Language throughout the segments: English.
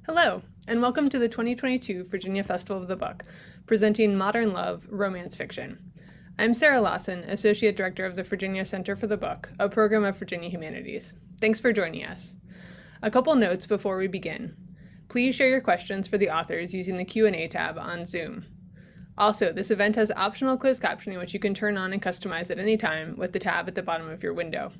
Hello, and welcome to the 2022 Virginia Festival of the Book, presenting Modern Love Romance Fiction. I'm Sarah Lawson, Associate Director of the Virginia Center for the Book, a program of Virginia Humanities. Thanks for joining us. A couple notes before we begin. Please share your questions for the authors using the Q&A tab on Zoom. Also, this event has optional closed captioning which you can turn on and customize at any time with the tab at the bottom of your window.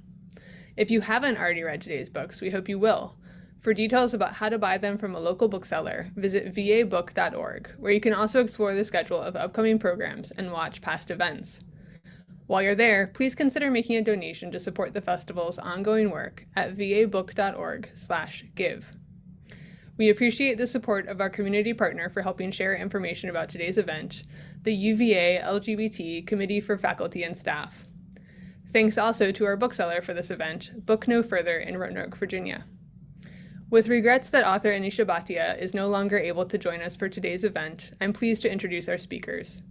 If you haven't already read today's books, we hope you will. For details about how to buy them from a local bookseller, visit vabook.org, where you can also explore the schedule of upcoming programs and watch past events. While you're there, please consider making a donation to support the festival's ongoing work at vabook.org/give. We appreciate the support of our community partner for helping share information about today's event, the UVA LGBT Committee for Faculty and Staff. Thanks also to our bookseller for this event, Book No Further in Roanoke, Virginia. With regrets that author Anisha Bhatia is no longer able to join us for today's event, I'm pleased to introduce our speakers.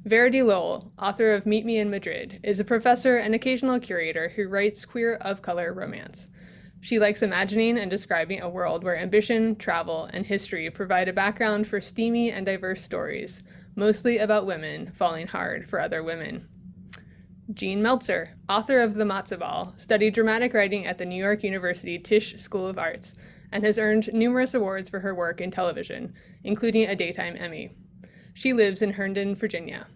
Verity Lowell, author of Meet Me Madrid, is a professor and occasional curator who writes queer of color romance. She likes imagining and describing a world where ambition, travel, and history provide a background for steamy and diverse stories, mostly about women falling hard for other women. Jean Meltzer, author of The Matzah Ball, studied dramatic writing at the New York University Tisch School of Arts and has earned numerous awards for her work in television, including a Daytime Emmy. She lives in Herndon, Virginia.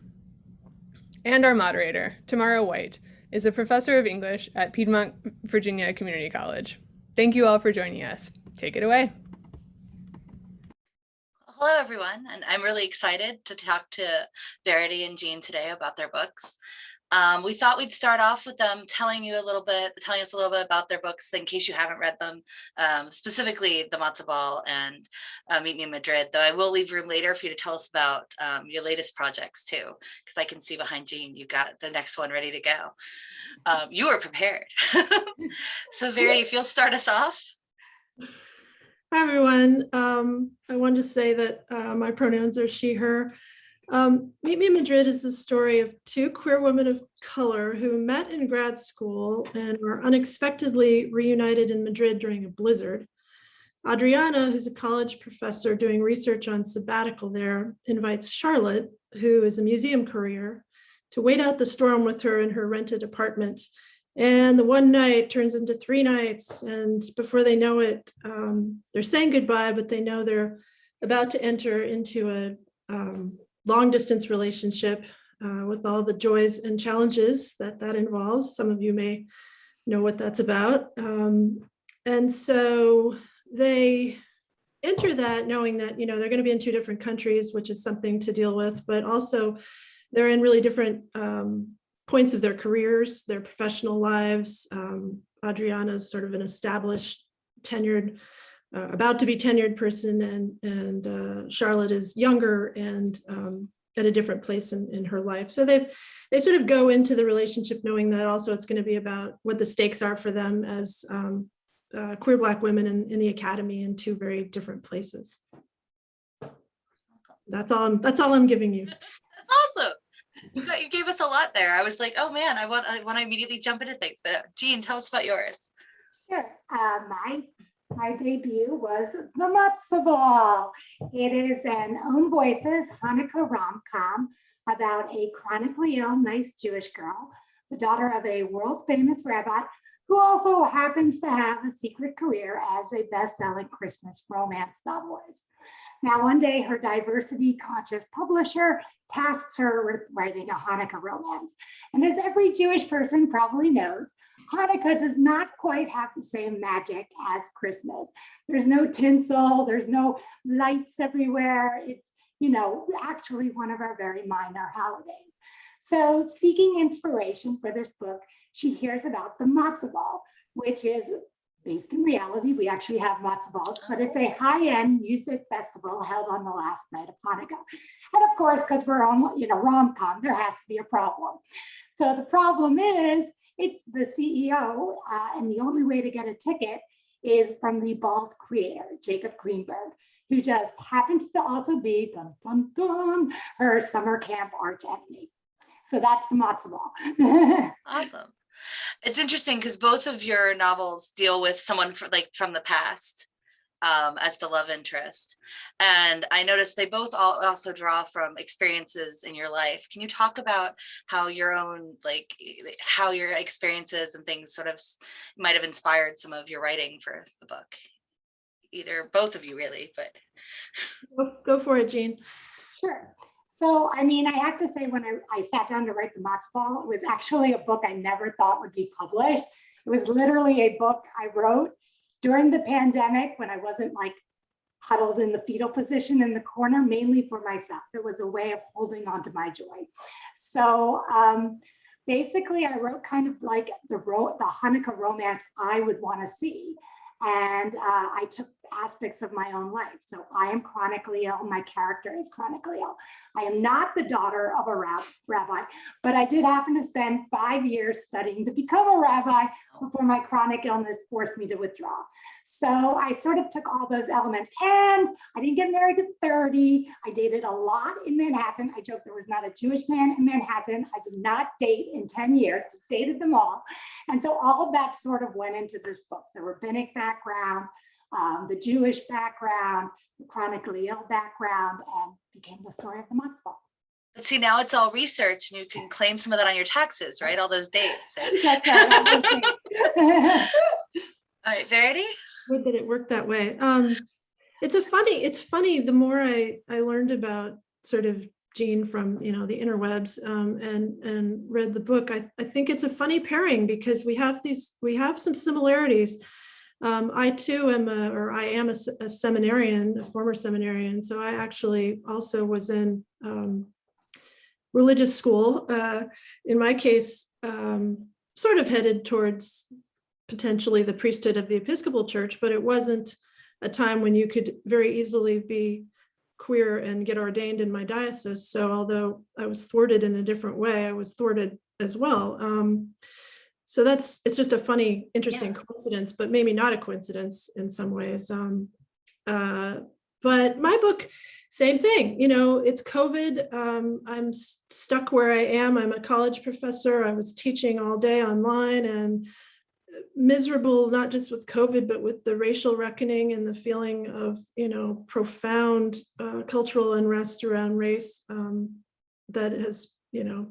And our moderator, Tamara Whyte, is a professor of English at Piedmont, Virginia Community College. Thank you all for joining us. Take it away. Hello, everyone, and I'm really excited to talk to Verity and Jean today about their books. We thought we'd start off with them telling us a little bit about their books in case you haven't read them, specifically The Matzo Ball and Meet Me Madrid, though I will leave room later for you to tell us about your latest projects too, because I can see behind Jean, you got the next one ready to go. You were prepared. So Verity, if you'll start us off. Hi, everyone. I wanted to say that my pronouns are she, her. Meet Me Madrid is the story of two queer women of color who met in grad school and were unexpectedly reunited in Madrid during a blizzard. Adriana, who's a college professor doing research on sabbatical there, invites Charlotte, who is a museum courier, to wait out the storm with her in her rented apartment. And the one night turns into 3 nights, and before they know it, they're saying goodbye, but they know they're about to enter into a long distance relationship with all the joys and challenges that involves. Some of you may know what that's about. And so they enter that knowing that, they're going to be in 2 different countries, which is something to deal with, but also they're in really different points of their careers, their professional lives. Adriana's sort of an established, tenured, about to be tenured person, and Charlotte is younger and at a different place in her life. So they sort of go into the relationship knowing that also it's going to be about what the stakes are for them as queer Black women in the academy in 2 very different places. That's all I'm giving you. That's awesome. You gave us a lot there. I was like, oh man, I want to immediately jump into things. But Jean, tell us about yours. Sure. My debut was The Matzah Ball. It is an Own Voices Hanukkah rom-com about a chronically ill, nice Jewish girl, the daughter of a world-famous rabbi, who also happens to have a secret career as a best-selling Christmas romance novelist. Now, one day, her diversity-conscious publisher tasks her with writing a Hanukkah romance. And as every Jewish person probably knows, Hanukkah does not quite have the same magic as Christmas. There's no tinsel, there's no lights everywhere. It's, actually one of our very minor holidays. So seeking inspiration for this book, she hears about the Matzah Ball, which is based in reality. We actually have matzo balls, but it's a high-end music festival held on the last night of Hanukkah. And of course, because we're on, rom-com, there has to be a problem. So the problem is, it's the CEO, and the only way to get a ticket is from the ball's creator, Jacob Greenberg, who just happens to also be, dun, dun, dun, her summer camp arch enemy. So that's the Matzo Ball. Awesome. It's interesting because both of your novels deal with someone from the past. as the love interest. And I noticed they both also draw from experiences in your life. Can you talk about how your own, like how your experiences and things sort of might have inspired some of your writing for the book? Either, both of you really, but. Go for it, Jean. Sure. So, I mean, I have to say, when I sat down to write the Matzah Ball, it was actually a book I never thought would be published. It was literally a book I wrote during the pandemic when I wasn't like huddled in the fetal position in the corner, mainly for myself. It was a way of holding on to my joy. So basically, I wrote kind of like the Hanukkah romance I would want to see. And I took aspects of my own life. So I am chronically ill. My character is chronically ill. I am not the daughter of a rabbi, but I did happen to spend 5 years studying to become a rabbi before my chronic illness forced me to withdraw. So I sort of took all those elements, and I didn't get married at 30. I dated a lot in Manhattan. I joke there was not a Jewish man in Manhattan. I did not date in 10 years, I dated them all. And so all of that sort of went into this book, the rabbinic background, the Jewish background, the chronically ill background, and became the story of the Matzah Ball. But see, now it's all research and you can claim some of that on your taxes, right? All those dates. That's right. All right, Verity? Good that it worked that way. It's funny, the more I learned about sort of Jean from, you know, the interwebs and read the book, I think it's a funny pairing because we have some similarities. I too am a seminarian, a former seminarian. So I actually also was in religious school. In my case, sort of headed towards potentially the priesthood of the Episcopal Church, but it wasn't a time when you could very easily be queer and get ordained in my diocese. So although I was thwarted in a different way, I was thwarted as well. So it's just a funny, interesting coincidence, but maybe not a coincidence in some ways. But my book, same thing, you know, it's COVID. I'm stuck where I am. I'm a college professor. I was teaching all day online and miserable, not just with COVID, but with the racial reckoning and the feeling of, you know, profound cultural unrest around race that has, you know,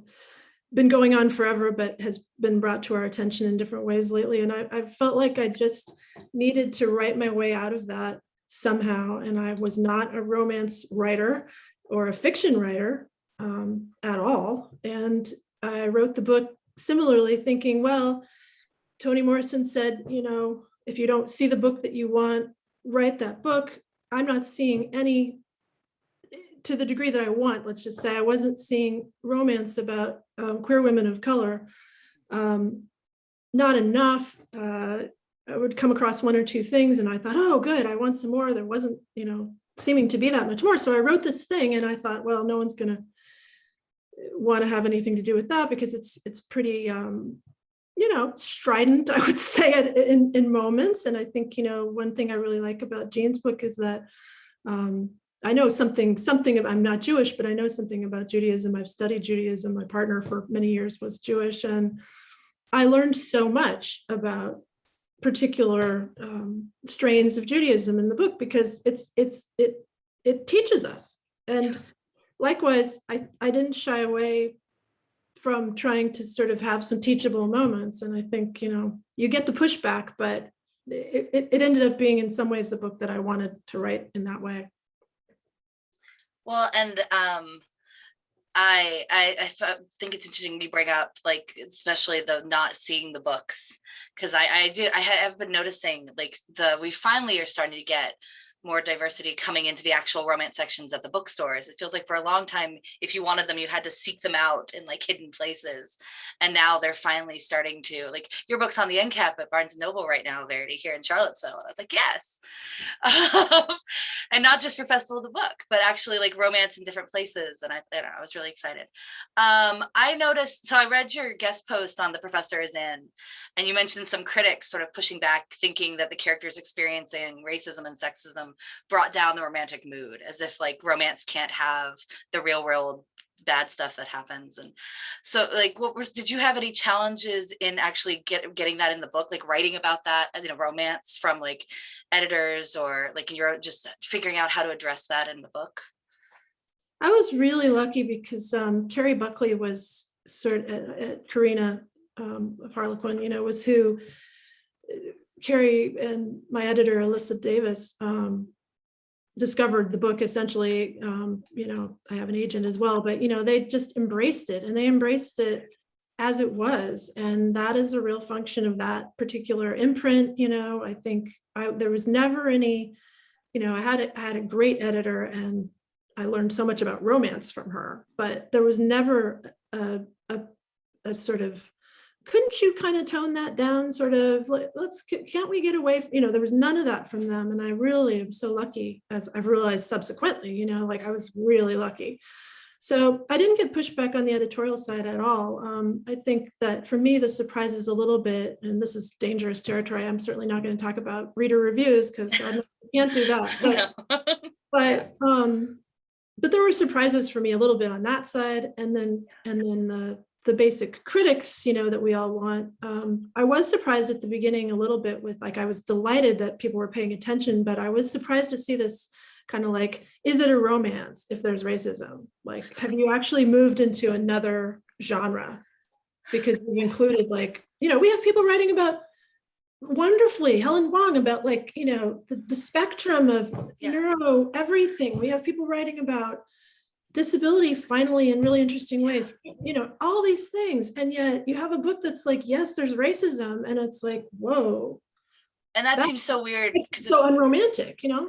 been going on forever, but has been brought to our attention in different ways lately. And I felt like I just needed to write my way out of that somehow. And I was not a romance writer or a fiction writer at all. And I wrote the book similarly thinking, well, Toni Morrison said, you know, if you don't see the book that you want, write that book. I'm not seeing any, to the degree that I want, let's just say, I wasn't seeing romance about queer women of color. Not enough. I would come across one or two things and I thought, oh, good, I want some more. There wasn't, you know, seeming to be that much more. So I wrote this thing and I thought, well, no one's going to want to have anything to do with that because it's pretty, you know, strident, I would say, in moments. And I think, you know, one thing I really like about Jean's book is that I know something I'm not Jewish, but I know something about Judaism. I've studied Judaism. My partner for many years was Jewish. And I learned so much about particular strains of Judaism in the book because it teaches us. And likewise, I didn't shy away from trying to sort of have some teachable moments. And I think, you know, you get the pushback, but it ended up being in some ways a book that I wanted to write in that way. Well, and I think it's interesting you bring up, like, especially the not seeing the books, because I have been noticing, like, we finally are starting to get more diversity coming into the actual romance sections at the bookstores. It feels like for a long time, if you wanted them, you had to seek them out in like hidden places. And now they're finally starting to, like, your book's on the end cap at Barnes & Noble right now, Verity, here in Charlottesville. And I was like, yes. And not just for Festival of the Book, but actually like romance in different places. And I was really excited. I noticed, so I read your guest post on The Professor Is In, and you mentioned some critics sort of pushing back, thinking that the characters experiencing racism and sexism brought down the romantic mood, as if like romance can't have the real world bad stuff that happens. And so like, did you have any challenges in actually getting that in the book, like writing about that, you know, romance from like editors, or like you're just figuring out how to address that in the book? I was really lucky because Carrie Buckley was Karina of Harlequin, you know, was who Carrie and my editor, Alyssa Davis, discovered the book essentially. You know, I have an agent as well, but, you know, they just embraced it, and they embraced it as it was. And that is a real function of that particular imprint. You know, I think there was never any, you know, I had a great editor, and I learned so much about romance from her, but there was never a sort of, couldn't you kind of tone that down, sort of, can't we get away from, you know, there was none of that from them. And I really am so lucky, as I've realized subsequently, you know, like I was really lucky. So I didn't get pushback on the editorial side at all. I think that for me, the surprise is a little bit, and this is dangerous territory, I'm certainly not going to talk about reader reviews, because I can't do that. But there were surprises for me a little bit on that side. And then the basic critics, you know, that we all want. I was surprised at the beginning a little bit with, like, I was delighted that people were paying attention, but I was surprised to see this kind of like, is it a romance if there's racism? Like, have you actually moved into another genre? Because we included, like, you know, we have people writing about, wonderfully, Helen Wang, about, like, you know, the spectrum of neuro everything. We have people writing about disability finally in really interesting ways, you know, all these things. And yet you have a book that's like, yes, there's racism, and it's like, whoa. And that seems so weird. It's so unromantic, you know?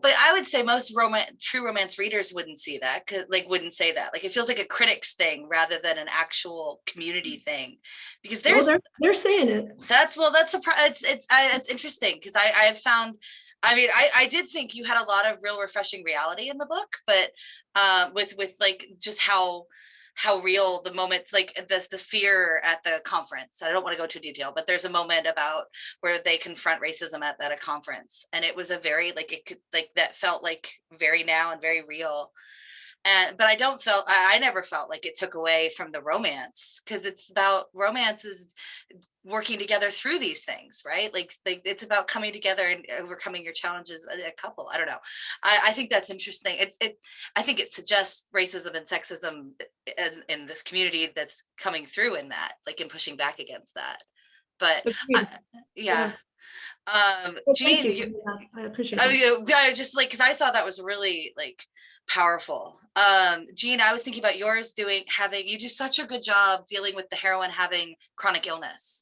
But I would say most true romance readers wouldn't see that, wouldn't say that. Like, it feels like a critic's thing rather than an actual community thing, because they're saying it. That's it's interesting, because I have found, I mean, I did think you had a lot of real refreshing reality in the book, but with like just how real the moments, like the fear at the conference. I don't want to go into detail, but there's a moment about where they confront racism at a conference, and it was a very, like, it could, like, that felt like very now and very real. But I never felt like it took away from the romance, because it's about, romance is working together through these things, right? Like it's about coming together and overcoming your challenges as a couple. I don't know. I think that's interesting. I think it suggests racism and sexism in this community that's coming through in that, like, in pushing back against that. But yeah. Jean, I appreciate that. I just, like, because I thought that was really, like, powerful. Jean, I was thinking about yours you do such a good job dealing with the heroine having chronic illness,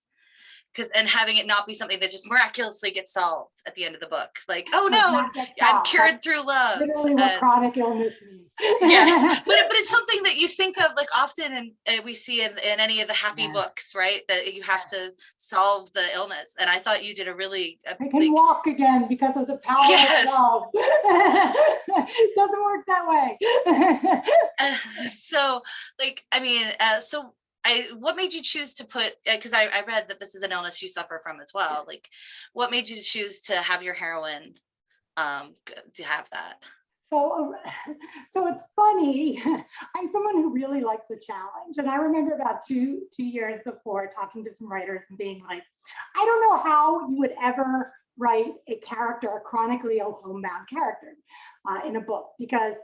and having it not be something that just miraculously gets solved at the end of the book. Like, oh no, I'm cured through love. Literally what chronic illness means. Yes, but it's something that you think of, like, often, and we see in any of the happy books, right? That you have to solve the illness. And I thought you did a really, I can walk again because of the power of love. It doesn't work that way. So, like, I mean, what made you choose to put, because I read that this is an illness you suffer from as well. Like, what made you choose to have your heroine to have that? So it's funny. I'm someone who really likes a challenge. And I remember about two years before talking to some writers and being like, I don't know how you would ever write a chronically ill homebound character in a book, because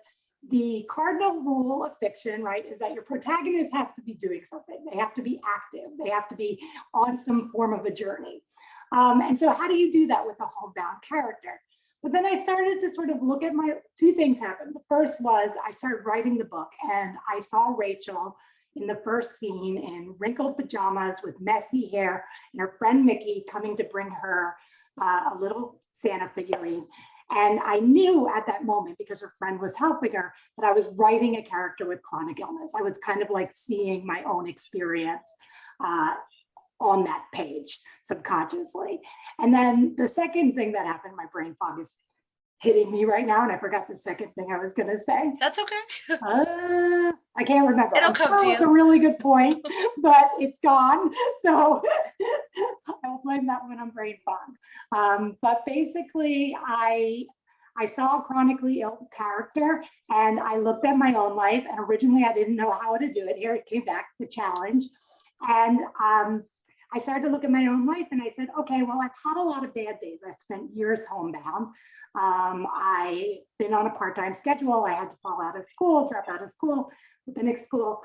the cardinal rule of fiction, right, is that your protagonist has to be doing something. They have to be active. They have to be on some form of a journey. And so how do you do that with a homebound character? But then I started to sort of look at two things happened. The first was I started writing the book, and I saw Rachel in the first scene in wrinkled pajamas with messy hair, and her friend Mickey coming to bring her a little Santa figurine. And I knew at that moment, because her friend was helping her, that I was writing a character with chronic illness. I was kind of like seeing my own experience on that page subconsciously. And then the second thing that happened, my brain fog is hitting me right now, and I forgot the second thing I was going to say. That's okay. I can't remember. It'll come to you. It's a really good point, but it's gone. So I will blame that one on brain fog. But basically, I I saw a chronically ill character and I looked at my own life, and originally I didn't know how to do it. Here it came back, the challenge. And I started to look at my own life and I said, okay, well, I've had a lot of bad days. I spent years homebound. I've been on a part-time schedule. I had to fall out of school, drop out of school, rabbinic school.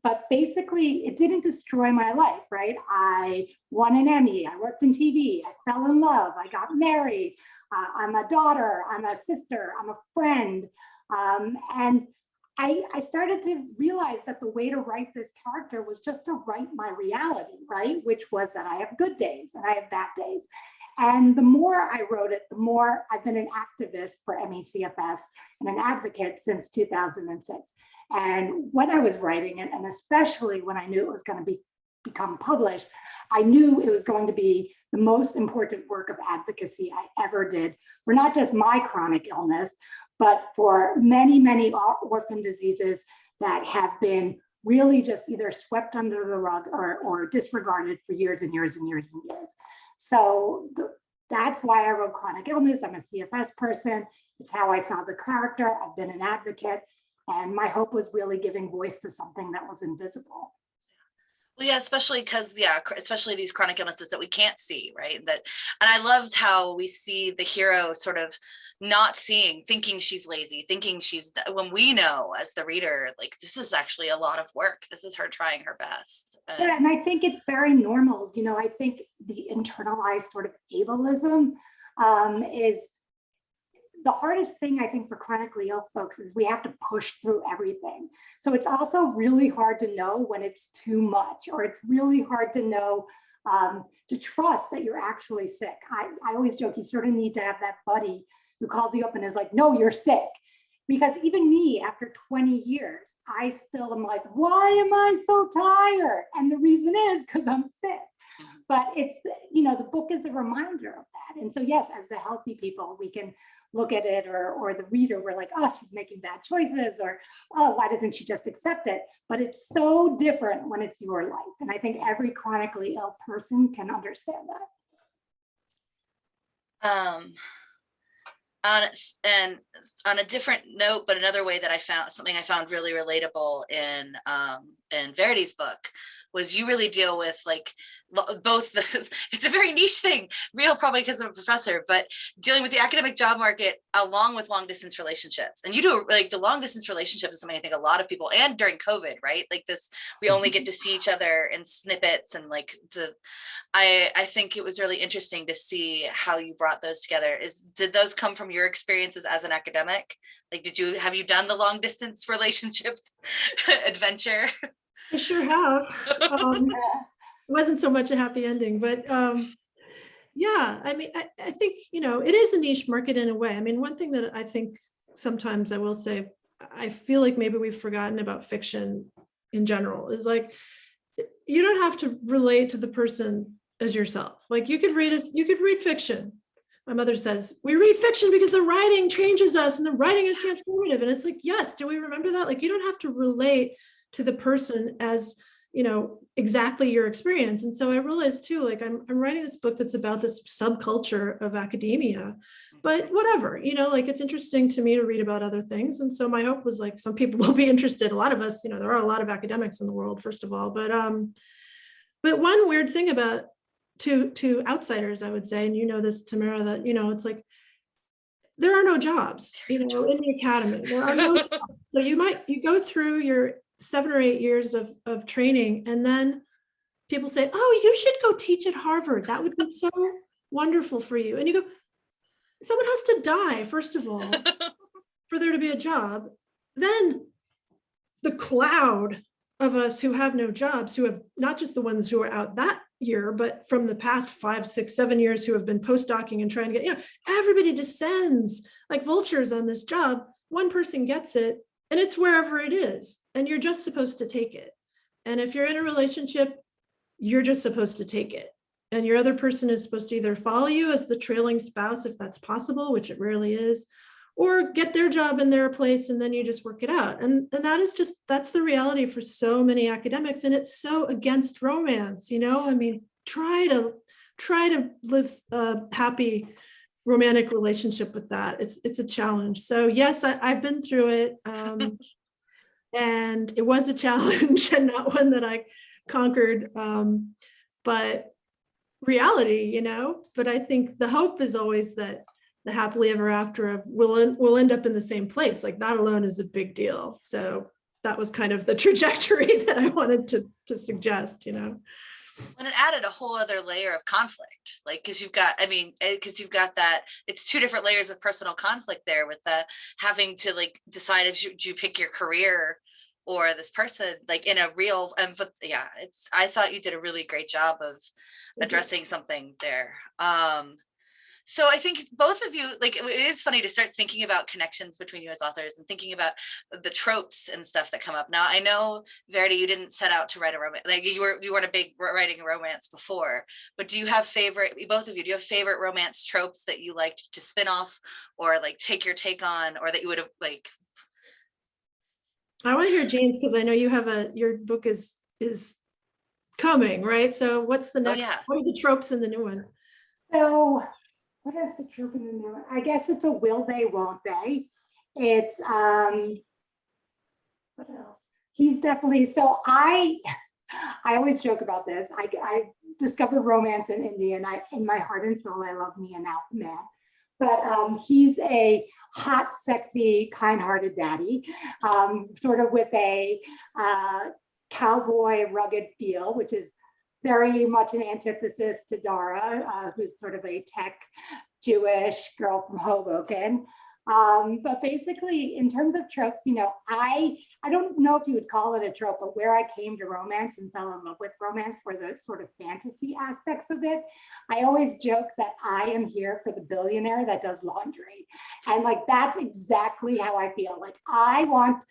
But basically it didn't destroy my life, right? I won an Emmy, I worked in TV, I fell in love, I got married, I'm a daughter, I'm a sister, I'm a friend. And I started to realize that the way to write this character was just to write my reality, right? Which was that I have good days and I have bad days. And the more I wrote it, the more I've been an activist for MECFS and an advocate since 2006. And when I was writing it, and especially when I knew it was going to become published, I knew it was going to be the most important work of advocacy I ever did for not just my chronic illness, but for many, many orphan diseases that have been really just either swept under the rug or disregarded for years and years and years and years. So that's why I wrote chronic illness. I'm a CFS person. It's how I saw the character. I've been an advocate. And my hope was really giving voice to something that was invisible. Well, yeah, especially because, especially these chronic illnesses that we can't see, right? And I loved how we see the hero sort of not seeing, thinking she's lazy, thinking when we know as the reader, like, this is actually a lot of work. This is her trying her best. Yeah, and I think it's very normal. You know, I think the internalized sort of ableism is the hardest thing, I think, for chronically ill folks is we have to push through everything. So it's also really hard to know when it's too much, or it's really hard to know, to trust that you're actually sick. I always joke, you sort of need to have that buddy who calls you up and is like, no, you're sick. Because even me, after 20 years, I still am like, why am I so tired? And the reason is because I'm sick. But it's, you know, the book is a reminder of that. And so, yes, as the healthy people, we can look at it, or the reader, we're like, oh, she's making bad choices, or, oh, why doesn't she just accept it? But it's so different when it's your life. And I think every chronically ill person can understand that. On a different note, but another way that I found really relatable in Verity's book was you really deal with like both it's a very niche thing, real probably because I'm a professor, but dealing with the academic job market along with long distance relationships. And you do like the long distance relationships is something I think a lot of people, and during COVID, right? Like this, we only get to see each other in snippets, and like I think it was really interesting to see how you brought those together. Did those come from your experiences as an academic? Like, have you done the long distance relationship adventure? I sure have. It wasn't so much a happy ending, but yeah, I mean, I think, you know, it is a niche market in a way. I mean, one thing that I think sometimes I will say, I feel like maybe we've forgotten about fiction in general is like, you don't have to relate to the person as yourself. Like you could read fiction. My mother says, we read fiction because the writing changes us and the writing is transformative. And it's like, yes, do we remember that? Like, you don't have to relate to the person as, you know, exactly your experience. And so I realized too, like I'm writing this book that's about this subculture of academia, but whatever, you know, like it's interesting to me to read about other things. And so my hope was like, some people will be interested. A lot of us, you know, there are a lot of academics in the world, first of all, but one weird thing about to outsiders, I would say, and you know this, Tamara, that, you know, it's like, there are no jobs, you know, in the academy, there are no jobs. So you go through your 7 or 8 years of training, and then people say, oh, you should go teach at Harvard. That would be so wonderful for you. And you go, someone has to die, first of all, for there to be a job. Then the cloud of us who have no jobs, who have not just the ones who are out that year, but from the past 5, 6, 7 years who have been postdocing and trying to get, you know, everybody descends like vultures on this job. One person gets it, and it's wherever it is. And you're just supposed to take it. And if you're in a relationship, you're just supposed to take it. And your other person is supposed to either follow you as the trailing spouse, if that's possible, which it rarely is, or get their job in their place, and then you just work it out. And that's the reality for so many academics. And it's so against romance, you know, I mean, try to live happy romantic relationship with that. It's a challenge. So yes, I've been through it. And it was a challenge and not one that I conquered. But reality, but I think the hope is always that the happily ever after of we'll end up in the same place. Like that alone is a big deal. So that was kind of the trajectory that I wanted to suggest, And it added a whole other layer of conflict, like, because you've got that, it's two different layers of personal conflict there with the having to like decide if you pick your career or this person, like in a real, but yeah, I thought you did a really great job of addressing something there. So I think both of you, like, it is funny to start thinking about connections between you as authors and thinking about the tropes and stuff that come up. Now, I know, Verity, you didn't set out to write a romance, like you weren't a big writing romance before, but do you have both of you, do you have favorite romance tropes that you liked to spin off or like take your take on, or that you would have like? I want to hear Jean's, because I know you have your book is coming, right? So what's the next, what are the tropes in the new one? So what is the trope in the new one? I guess it's a will they, won't they. It's, what else? He's definitely, so I always joke about this. I discovered romance in India, and in my heart and soul, I love me an alpha man. But he's a hot, sexy, kind-hearted daddy, sort of with a cowboy rugged feel, which is very much an antithesis to Dara, who's sort of a tech Jewish girl from Hoboken. But basically, in terms of tropes, I don't know if you would call it a trope, but where I came to romance and fell in love with romance were the sort of fantasy aspects of it. I always joke that I am here for the billionaire that does laundry. And like, that's exactly how I feel. Like, I want,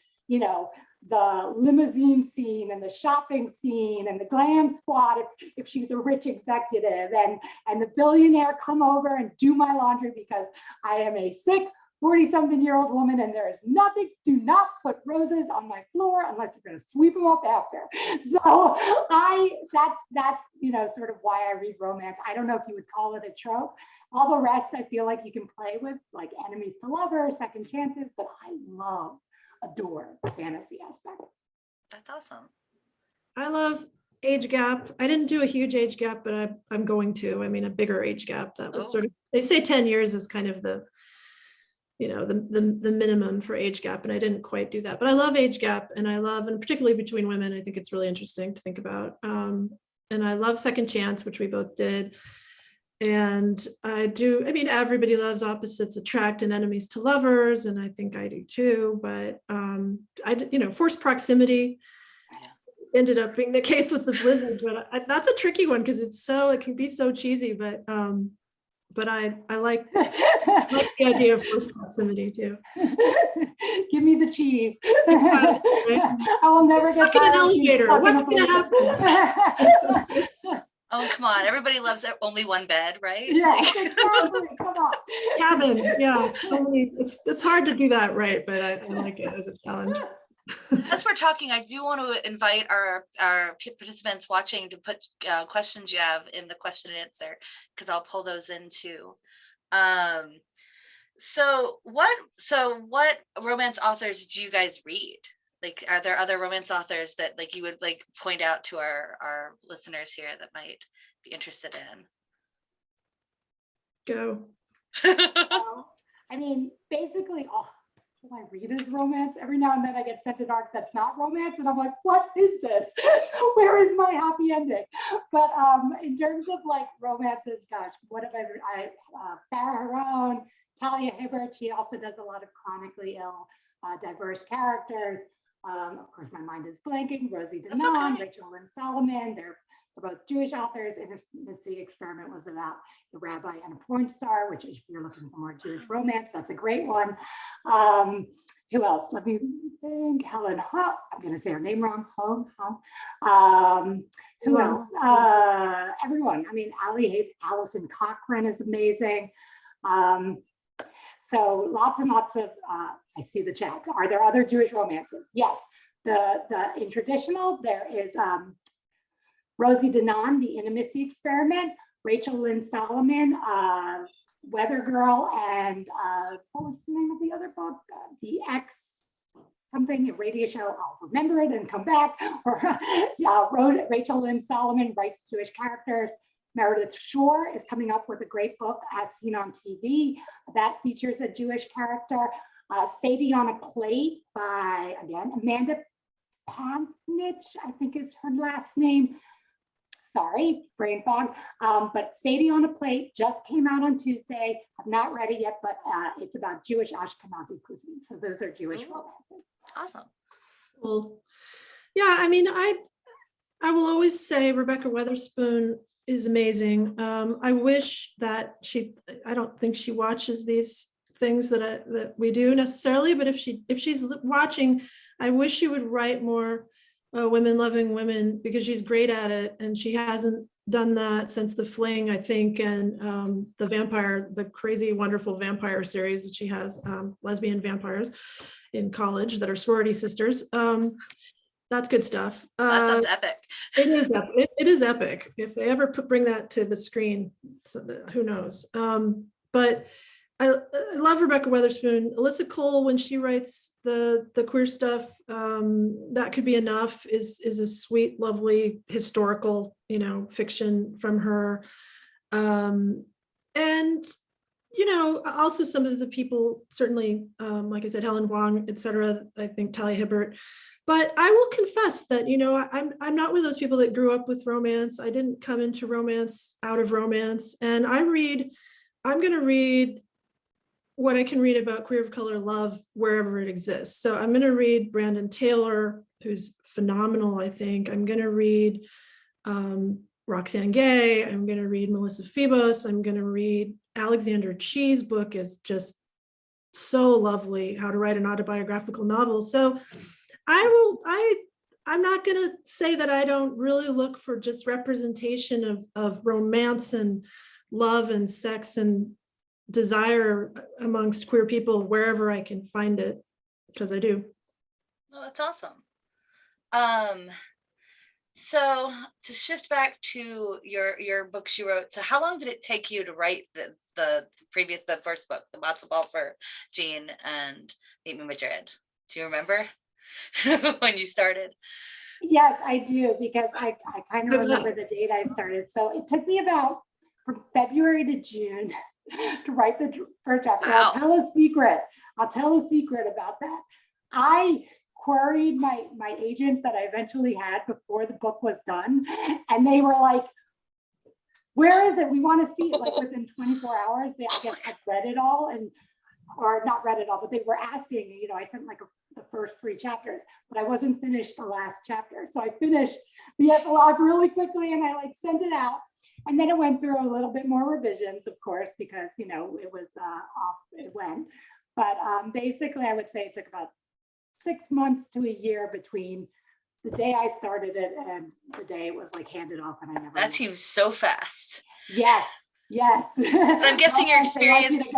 the limousine scene and the shopping scene and the glam squad if she's a rich executive, and the billionaire come over and do my laundry because I am a sick 40-something-year-old woman and there is nothing. Do not put roses on my floor unless you're going to sweep them up after. So that's sort of why I read romance. I don't know if you would call it a trope. All the rest I feel like you can play with, like enemies to lovers, second chances, but I adore the fantasy aspect. That's awesome. I love age gap. I didn't do a huge age gap, but I'm going to. I mean, a bigger age gap. That was sort of, they say 10 years is kind of the minimum for age gap, and I didn't quite do that. But I love age gap, and and particularly between women, I think it's really interesting to think about. And I love second chance, which we both did. And everybody loves opposites attract and enemies to lovers, and I think I do too. But forced proximity ended up being the case with the blizzard, but that's a tricky one because it can be so cheesy. But I like the idea of forced proximity too. Give me the cheese. I will never get in an elevator. What's going to happen? Oh, come on. Everybody loves only one bed, right? Yeah, exactly. Come on. Cabin. Yeah. It's hard to do that right, but I like it as a challenge. As we're talking, I do want to invite our participants watching to put questions you have in the question and answer, because I'll pull those in too. So what romance authors do you guys read? Like, are there other romance authors that like you would like point out to our listeners here that might be interested in? Go. Basically, all I read is romance. Every now and then I get sent an arc that's not romance, and I'm like, what is this? Where is my happy ending? But in terms of like romances, gosh, what have I Farrah Harone, Talia Hibbert, she also does a lot of chronically ill, diverse characters. Of course, my mind is blanking. Rosie Denon, okay. Rachel Lynn Solomon, they're both Jewish authors. Intimacy Experiment was about a rabbi and a porn star, which if you're looking for more Jewish romance, that's a great one. Who else? Let me think. Helen Ho, I'm going to say her name wrong. Who else? Everyone. Ali Hayes, Allison Cochran is amazing. So lots and lots of, I see the chat. Are there other Jewish romances? Yes. In traditional, there is Rosie Denon, The Intimacy Experiment. Rachel Lynn Solomon, Weather Girl, and what was the name of the other book? The X something, a radio show. I'll remember it and come back. Or Rachel Lynn Solomon writes Jewish characters. Meredith Shore is coming up with a great book, As Seen on TV, that features a Jewish character. Sadie on a Plate by, again, Amanda Panich, I think is her last name. Sorry, brain fog. But Sadie on a Plate just came out on Tuesday. I'm not ready yet, but it's about Jewish Ashkenazi cuisine. So those are Jewish romances. Awesome. Well, yeah, I mean, I will always say Rebecca Weatherspoon is amazing. I wish that I don't think she watches these things that we do necessarily, but if she's watching, I wish she would write more women loving women, because she's great at it, and she hasn't done that since The Fling, I think, and the crazy wonderful vampire series that she has, lesbian vampires in college that are sorority sisters. That's good stuff. That sounds epic. It is epic. It is epic. If they ever bring that to the screen, who knows? But I love Rebecca Weatherspoon. Alyssa Cole, when she writes the queer stuff, That Could Be Enough is a sweet, lovely historical, fiction from her. And also some of the people, certainly, like I said, Helen Huang, etc. I think Talia Hibbert. But I will confess that, I'm not one of those people that grew up with romance. I didn't come into romance out of romance. And I'm going to read what I can read about queer of color love wherever it exists. So I'm going to read Brandon Taylor, who's phenomenal, I think. I'm going to read Roxane Gay. I'm going to read Melissa Phoebus. I'm going to read Alexander Chee's book is just so lovely, How to Write an Autobiographical Novel. So I'm not going to say that I don't really look for just representation of romance and love and sex and desire amongst queer people wherever I can find it, because I do. Well, that's awesome. So to shift back to your books you wrote, so how long did it take you to write the first book, the Matzah Ball for Jean and Me Madrid? Do you remember when you started? Yes, I do, because I kind of remember the date I started. So it took me about from February to June to write the first chapter. Wow. I'll tell a secret about that. I queried my agents that I eventually had before the book was done, and they were like, where is it? We want to see it. Like within 24 hours, they, I guess, had read it all, or not read it all, but they were asking, I sent like the first 3 chapters, but I wasn't finished the last chapter. So I finished the epilogue really quickly, and I sent it out. And then it went through a little bit more revisions, of course, because, it was off, it went. But basically, I would say it took about 6 months to a year between the day I started it and the day it was handed off, and I never. That seems so fast. Yes. And I'm guessing your experience.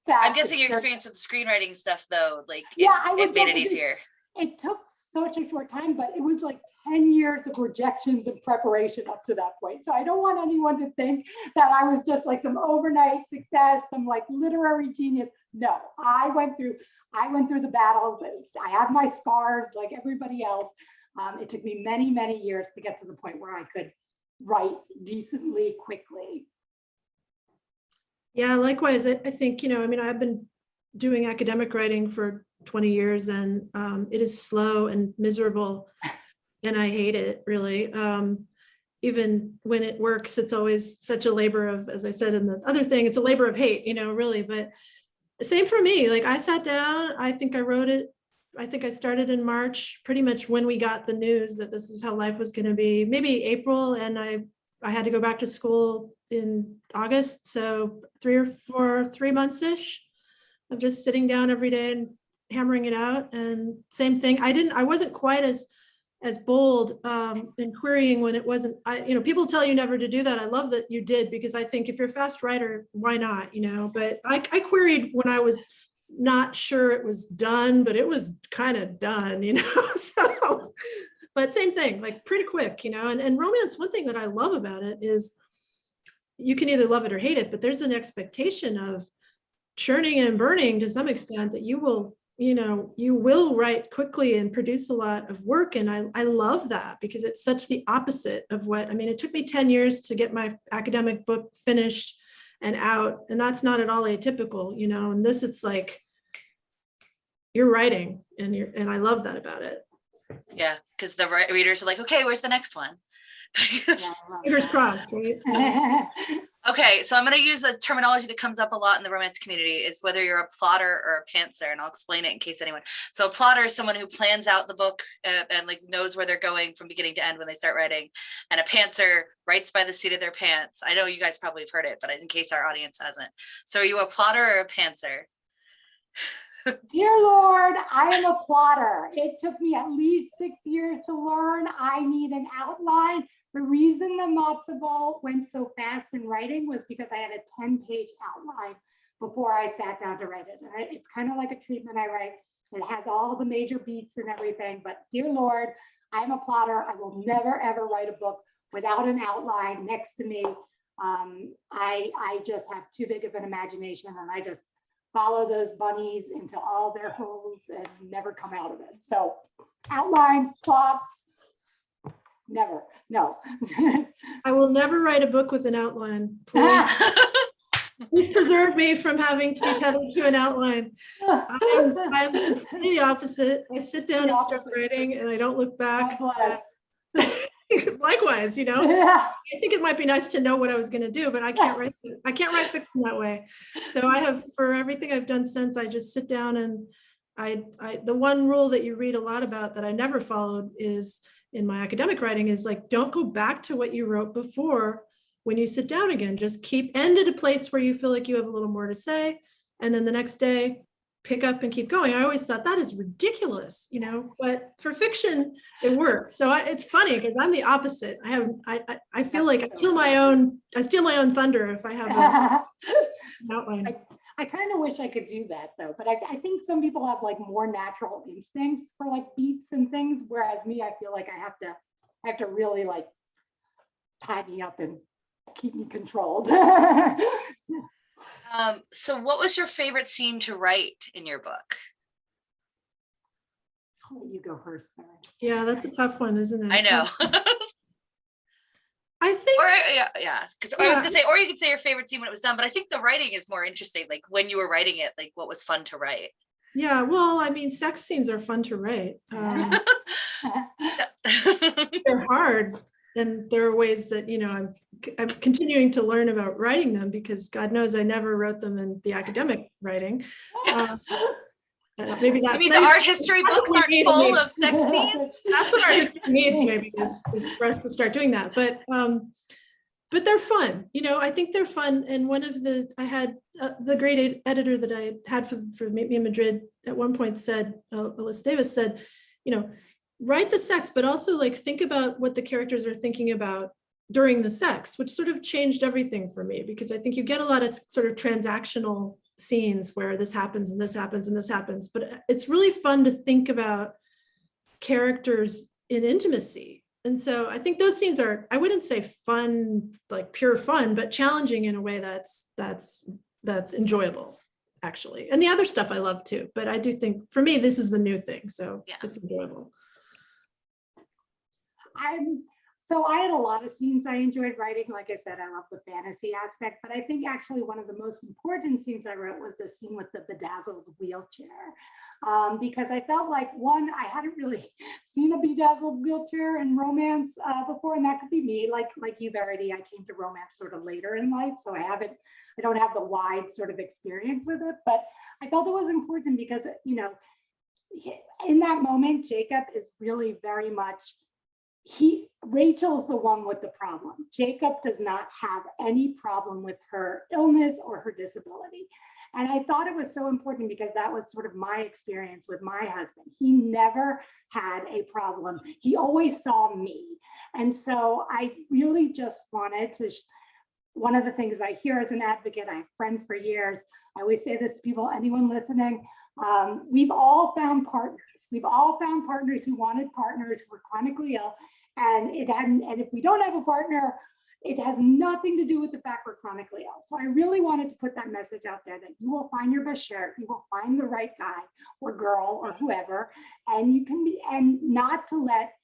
I'm guessing your Sure. experience with the screenwriting stuff, though, it made it easier. It took such a short time, but it was 10 years of rejections and preparation up to that point. So I don't want anyone to think that I was just some overnight success, some literary genius. No, I went through the battles. I have my scars like everybody else. It took me many, many years to get to the point where I could write decently quickly. Yeah, likewise. I think, I've been doing academic writing for 20 years, and it is slow and miserable, and I hate it, really. Even when it works, it's always such a labor of, as I said in the other thing, it's a labor of hate, really. But same for me. I sat down, I think I wrote it. I think I started in March, pretty much when we got the news that this is how life was going to be, maybe April. And I had to go back to school in August. So 3 months-ish of just sitting down every day and hammering it out. And same thing. I wasn't quite as bold in querying when it wasn't, people tell you never to do that. I love that you did, because I think if you're a fast writer, why not, but I queried when I was not sure it was done, but it was kind of done, so, but same thing, pretty quick, and romance, one thing that I love about it is you can either love it or hate it, but there's an expectation of churning and burning to some extent that you will, you will write quickly and produce a lot of work. And I love that because it's such the opposite of what, I mean, it took me 10 years to get my academic book finished and out, and that's not at all atypical, and this, it's like, you're writing and I love that about it. Yeah, because the readers are like, okay, where's the next one? Fingers crossed, right? Okay, so I'm going to use the terminology that comes up a lot in the romance community is whether you're a plotter or a pantser, and I'll explain it in case anyone. So a plotter is someone who plans out the book and like knows where they're going from beginning to end when they start writing, and a pantser writes by the seat of their pants. I know you guys probably have heard it, but in case our audience hasn't. So are you a plotter or a pantser? Dear Lord, I am a plotter. It took me at least 6 years to learn. I need an outline. The reason the Matzo Ball went so fast in writing was because I had a 10-page outline before I sat down to write it. It's kind of like a treatment I write. It has all the major beats and everything, but dear Lord, I'm a plotter. I will never, ever write a book without an outline next to me. I just have too big of an imagination, and I just follow those bunnies into all their holes and never come out of it. So outlines, plots, never, no. I will never write a book with an outline. Please preserve me from having to be tethered to an outline. I'm completely the opposite. I sit down and start writing and I don't look back. Likewise, I think it might be nice to know what I was going to do, but I can't write fiction that way. So I have, for everything I've done since, I just sit down and the one rule that you read a lot about that I never followed is in my academic writing is like, don't go back to what you wrote before when you sit down again. Just end at a place where you feel like you have a little more to say. And then the next day, pick up and keep going. I always thought that is ridiculous, but for fiction, it works. So it's funny because I'm the opposite. I feel like I steal my own thunder if I have an outline. I kind of wish I could do that though, but I think some people have like more natural instincts for like beats and things, whereas me, I feel like I have to really like tie me up and keep me controlled. So what was your favorite scene to write in your book? I'll let you go first, Mary. Yeah, that's a tough one, isn't it? I know. I think, because I was gonna say, or you could say your favorite scene when it was done, but I think the writing is more interesting, like when you were writing it, like what was fun to write. Yeah, well, I mean, sex scenes are fun to write. They're hard. And there are ways that, I'm continuing to learn about writing them because God knows I never wrote them in the academic writing. Maybe that. You mean the art history books aren't full of sex scenes? That's what art history needs, maybe, is for us to start doing that. But they're fun. I think they're fun. And I had the great editor that I had for Me Madrid at one point said, Alyssa Davis said, write the sex, but also like think about what the characters are thinking about during the sex, which sort of changed everything for me because I think you get a lot of sort of transactional scenes where this happens and this happens and this happens, but it's really fun to think about characters in intimacy. And so I think those scenes are, I wouldn't say fun, like pure fun, but challenging in a way that's enjoyable, actually. And the other stuff I love too, but I do think for me, this is the new thing. So yeah. It's enjoyable. So I had a lot of scenes I enjoyed writing. Like I said, I love the fantasy aspect, but I think actually one of the most important scenes I wrote was the scene with the bedazzled wheelchair. Because I felt like, one, I hadn't really seen a bedazzled wheelchair in romance before, and that could be me, like you, Verity. I came to romance sort of later in life, so I don't have the wide sort of experience with it, but I felt it was important because, in that moment, Jacob is really very much, Rachel's the one with the problem. Jacob does not have any problem with her illness or her disability. And I thought it was so important because that was sort of my experience with my husband. He never had a problem. He always saw me. And so I really just wanted to, one of the things I hear as an advocate, I have friends for years, I always say this to people, anyone listening, we've all found partners. We've all found partners who wanted partners who were chronically ill. And if we don't have a partner, it has nothing to do with the fact we're chronically ill. So I really wanted to put that message out there that you will find your bashert, you will find the right guy or girl or whoever, and you can be, and not to let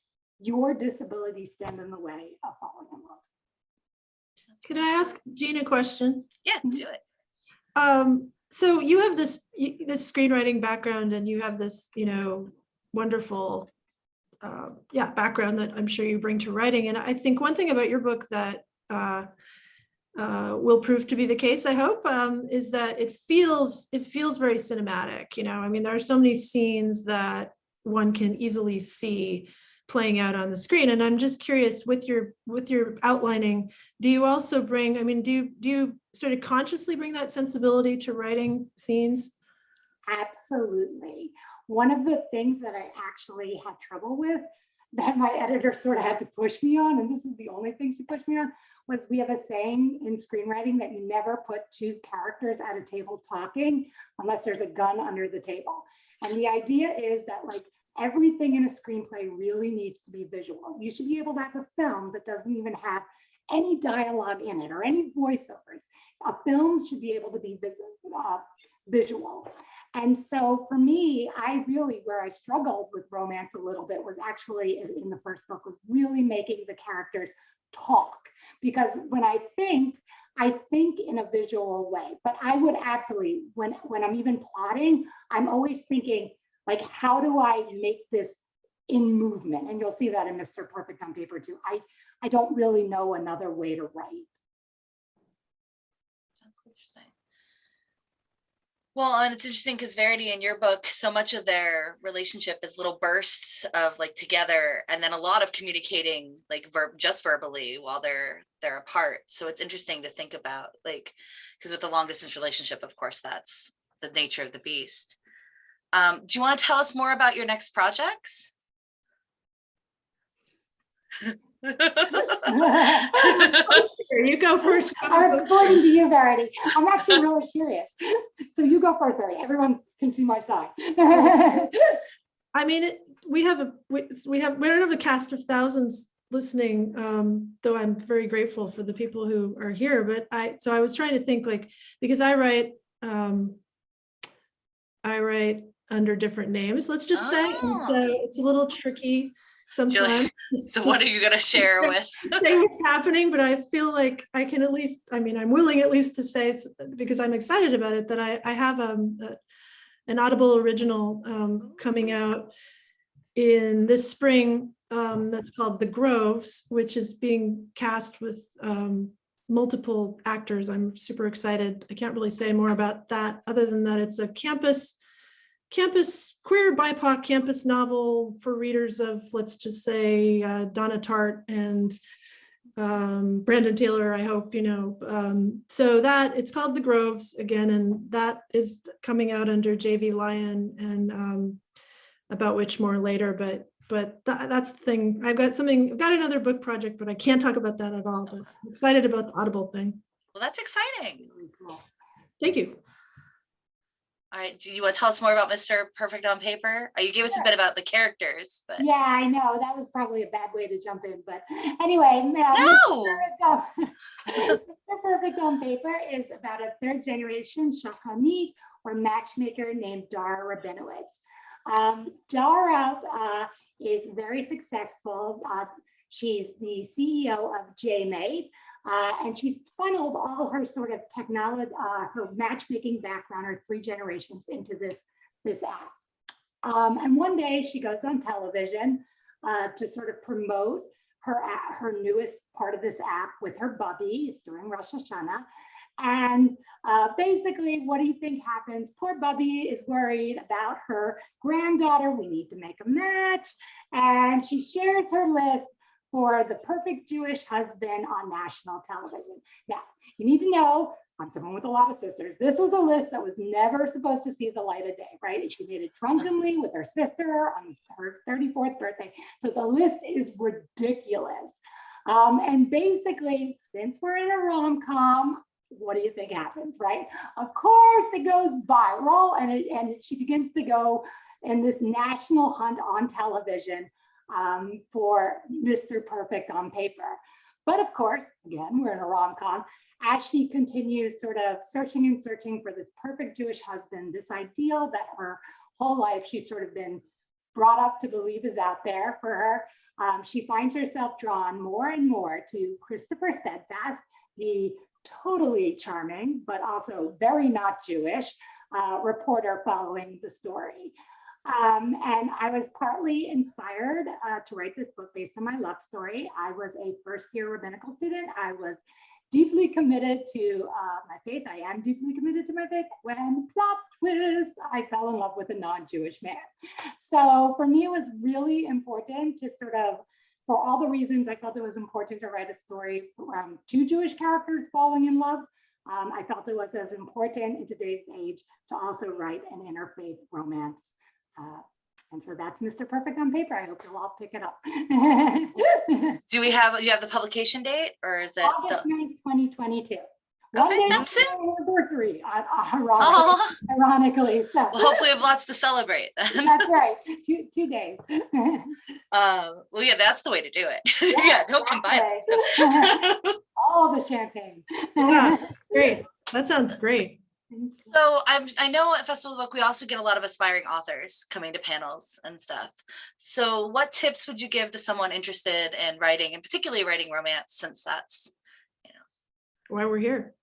your disability stand in the way of falling in love. Could I ask Jean a question? Yeah, do it. So you have this screenwriting background, and you have this, wonderful, background that I'm sure you bring to writing. And I think one thing about your book that will prove to be the case, I hope, is that it feels very cinematic. I mean, there are so many scenes that one can easily see playing out on the screen. And I'm just curious, with your outlining, do you also bring, do you sort of consciously bring that sensibility to writing scenes? Absolutely. One of the things that I actually had trouble with, that my editor sort of had to push me on, and this is the only thing she pushed me on, was we have a saying in screenwriting that you never put two characters at a table talking unless there's a gun under the table. And the idea is that, like, everything in a screenplay really needs to be visual. You should be able to have a film that doesn't even have any dialogue in it or any voiceovers. A film should be able to be visual. And so for me, where I struggled with romance a little bit was actually in the first book, was really making the characters talk. Because when I think in a visual way, but I would absolutely, when I'm even plotting, I'm always thinking, like, how do I make this in movement? And you'll see that in Mr. Perfect on paper too. I don't really know another way to write. That's interesting. Well, and it's interesting because Verity, in your book, so much of their relationship is little bursts of, like, together, and then a lot of communicating, like, just verbally while they're apart. So it's interesting to think about, like, because with the long distance relationship, of course, that's the nature of the beast. Do you want to tell us more about your next projects? You go first. I was pointing to you, Verity. I'm actually really curious. So you go first, Verity. Everyone can see my side. I mean, we don't have a cast of thousands listening, though I'm very grateful for the people who are here. But I was trying to think, like, because I write under different names, let's just say, and so it's a little tricky sometimes. So what are you going to share with? Say what's happening, but I feel like I can at least, I'm willing at least to say, it's because I'm excited about it, that I have an Audible original coming out in this spring that's called The Groves, which is being cast with multiple actors. I'm super excited. I can't really say more about that other than that it's a campus queer BIPOC campus novel for readers of, let's just say, Donna Tartt and Brandon Taylor, I hope, so that it's called The Groves again, and that is coming out under JV Lion, and about which more later, but that's the thing. I've got another book project, but I can't talk about that at all, but I'm excited about the Audible thing. Well, that's exciting. Thank you. All right, do you want to tell us more about Mr. Perfect on Paper? You gave us a bit about the characters, but yeah, I know that was probably a bad way to jump in, but anyway, no. Mr. Perfect on Paper is about a third generation shakhanit or matchmaker named Dara Rabinowitz. Dara is very successful. She's the CEO of JMade. And she's funneled all her sort of technology, her matchmaking background, her 3 generations into this app. And one day she goes on television to sort of promote her newest part of this app with her bubby. It's during Rosh Hashanah. And basically, what do you think happens? Poor bubby is worried about her granddaughter. We need to make a match. And she shares her list for the perfect Jewish husband on national television. Now, you need to know, I'm someone with a lot of sisters, this was a list that was never supposed to see the light of day, right? She made it drunkenly with her sister on her 34th birthday. So the list is ridiculous. And basically, since we're in a rom-com, what do you think happens, right? Of course, it goes viral, and she begins to go in this national hunt on television for Mr. Perfect on Paper. But of course, again, we're in a rom-com, as she continues sort of searching and searching for this perfect Jewish husband, this ideal that her whole life she's sort of been brought up to believe is out there for her. She finds herself drawn more and more to Christopher Steadfast, the totally charming, but also very not Jewish reporter following the story. And I was partly inspired to write this book based on my love story. I was a first-year rabbinical student. I was deeply committed to my faith. I am deeply committed to my faith. When plot twist, I fell in love with a non-Jewish man. So for me, it was important to sort of, for all the reasons I felt it was important to write a story around two Jewish characters falling in love. I felt it was as important in today's age to also write an interfaith romance. And so that's Mr. Perfect on paper. I hope you'll all pick it up. Do you have the publication date, or is it August 9th, 2022? Okay, that's soon. Anniversary, ironically. So well, hopefully we have lots to celebrate. That's right. 2 days. Well, yeah, that's the way to do it. Yeah, don't combine it. All the champagne. Yeah, great. That sounds great. So I know at Festival of the Book, we also get a lot of aspiring authors coming to panels and stuff. So what tips would you give to someone interested in writing, and particularly writing romance, since that's, Why we're here.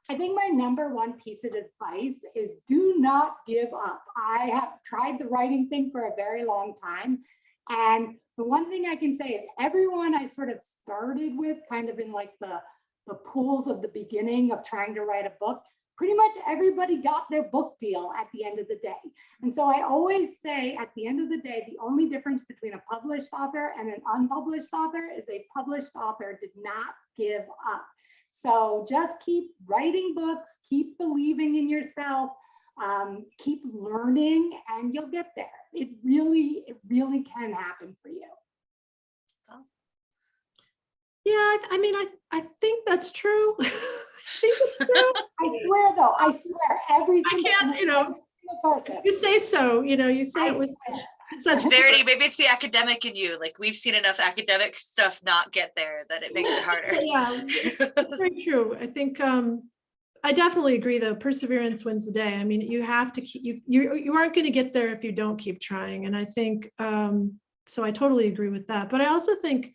I think my number one piece of advice is do not give up. I have tried the writing thing for a very long time. And the one thing I can say is everyone I sort of started with kind of in like the pools of the beginning of trying to write a book, pretty much everybody got their book deal at the end of the day. And so I always say at the end of the day, the only difference between a published author and an unpublished author is a published author did not give up. So just keep writing books, keep believing in yourself, keep learning, and you'll get there. It really can happen for you. Yeah, I think that's true. I think it's true. I swear though, I swear every I can't, person. you say so, you say it with such Verity, maybe it's the academic in you. Like, we've seen enough academic stuff not get there that it makes it harder. Yeah, it's very true. I think I definitely agree though. Perseverance wins the day. I mean, you have to keep, you aren't going to get there if you don't keep trying. And I think, so I totally agree with that. But I also think